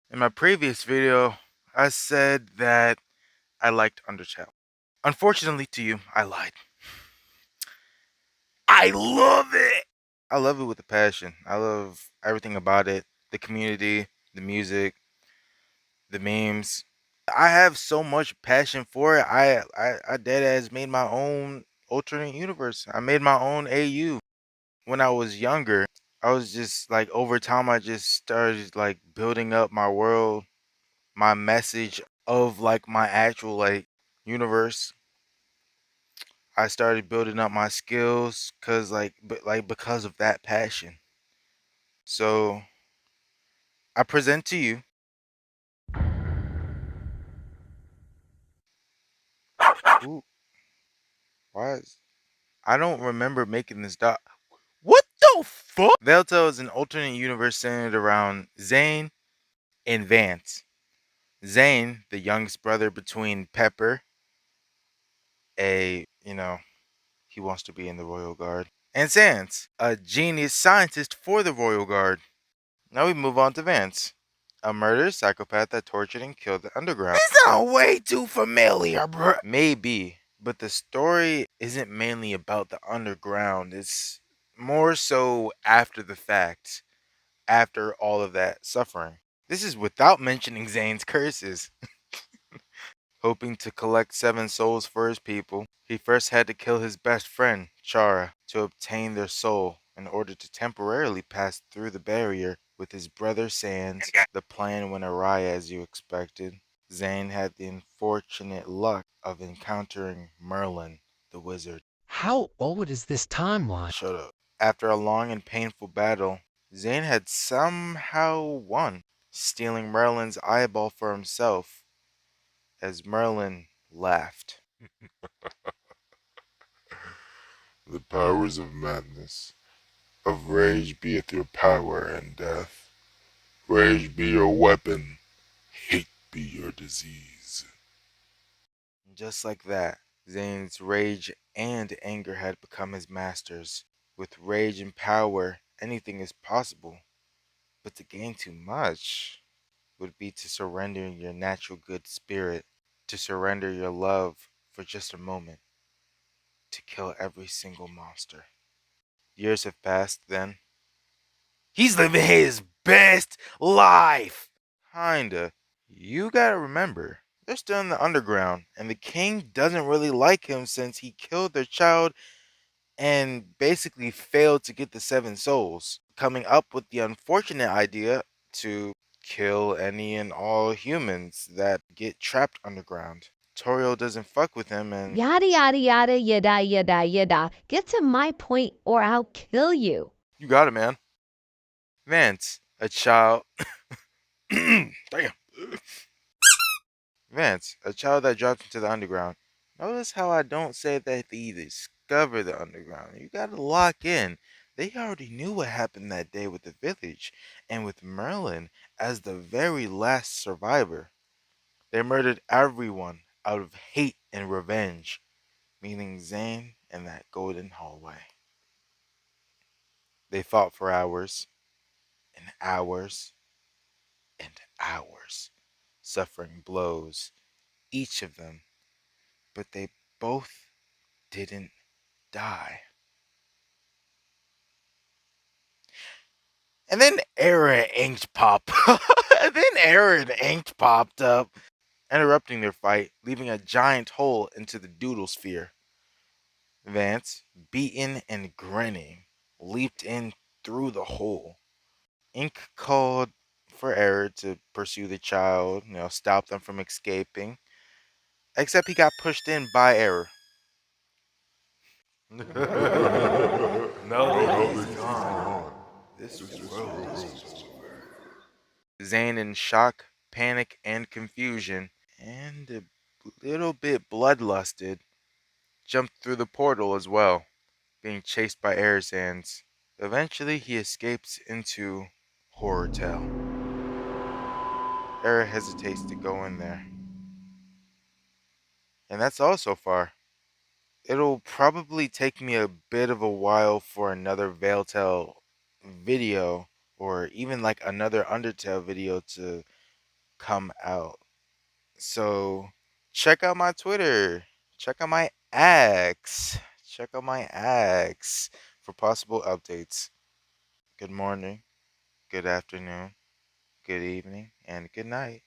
In my previous video, I said that I liked Undertale. Unfortunately to you, I lied. I love it! I love it with a passion. I love everything about it. The community, the music, the memes. I have so much passion for it. I dead ass made my own alternate universe. I made my own AU. When I was younger, I was just like over time I just started like building up my world, my message of like my actual like universe. I started building up my skills cuz because of that passion. So, I present to you. Ooh, why is I don't remember making this dot. What the fuck? Velto is an alternate universe centered around Zane and Vance. Zane, the youngest brother between Pepper, he wants to be in the Royal Guard, and Sans, a genius scientist for the Royal Guard. Now we move on to Vance, a murderous psychopath that tortured and killed the underground. This sounds way too familiar, bro. Maybe, but the story isn't mainly about the underground. It's more so after the fact, after all of that suffering. This is without mentioning Zane's curses. Hoping to collect 7 souls for his people, he first had to kill his best friend, Chara, to obtain their soul in order to temporarily pass through the barrier with his brother Sans. The plan went awry as you expected. Zane had the unfortunate luck of encountering Merlin, the wizard. How old is this timeline? Shut up. After a long and painful battle, Zane had somehow won, stealing Merlin's eyeball for himself as Merlin laughed. The powers of madness, of rage beeth your power and death. Rage be your weapon, hate be your disease. Just like that, Zane's rage and anger had become his masters. With rage and power, anything is possible. But to gain too much would be to surrender your natural good spirit, to surrender your love for just a moment, to kill every single monster. Years have passed then. He's living his best life! Kinda. You gotta remember, they're still in the underground, and the king doesn't really like him since he killed their child and basically failed to get the 7 souls, coming up with the unfortunate idea to kill any and all humans that get trapped underground. Toriel doesn't fuck with him and Yada yada yada yada yada yada. Get to my point or I'll kill you. you got it, man. Vance, a child. Damn. Vance, a child that dropped into the underground. Notice how I don't say that they discover the underground. You gotta lock in. They already knew what happened that day with the village, and with Merlin as the very last survivor. They murdered everyone out of hate and revenge, meaning Zane and that golden hallway. They fought for hours and hours and hours, suffering blows, each of them, but they both didn't die. And then Error and Inked pop. And then Error and Inked popped up, interrupting their fight, leaving a giant hole into the doodle sphere. Vance, beaten and grinning, leaped in through the hole. Ink called for Error to pursue the child, stop them from escaping. Except he got pushed in by Error. Now that he's gone, This this world world is is over. Zane in shock, panic, and confusion, and a little bit bloodlusted, jumped through the portal as well, being chased by Airsands. Eventually, he escapes into Horror Tale. Era hesitates to go in there. And that's all so far. It'll probably take me a bit of a while for another Vail Tale video, or even like another Undertale video to come out. So check out my Twitter. Check out my X. Check out my X for possible updates. Good morning, good afternoon, good evening, and good night.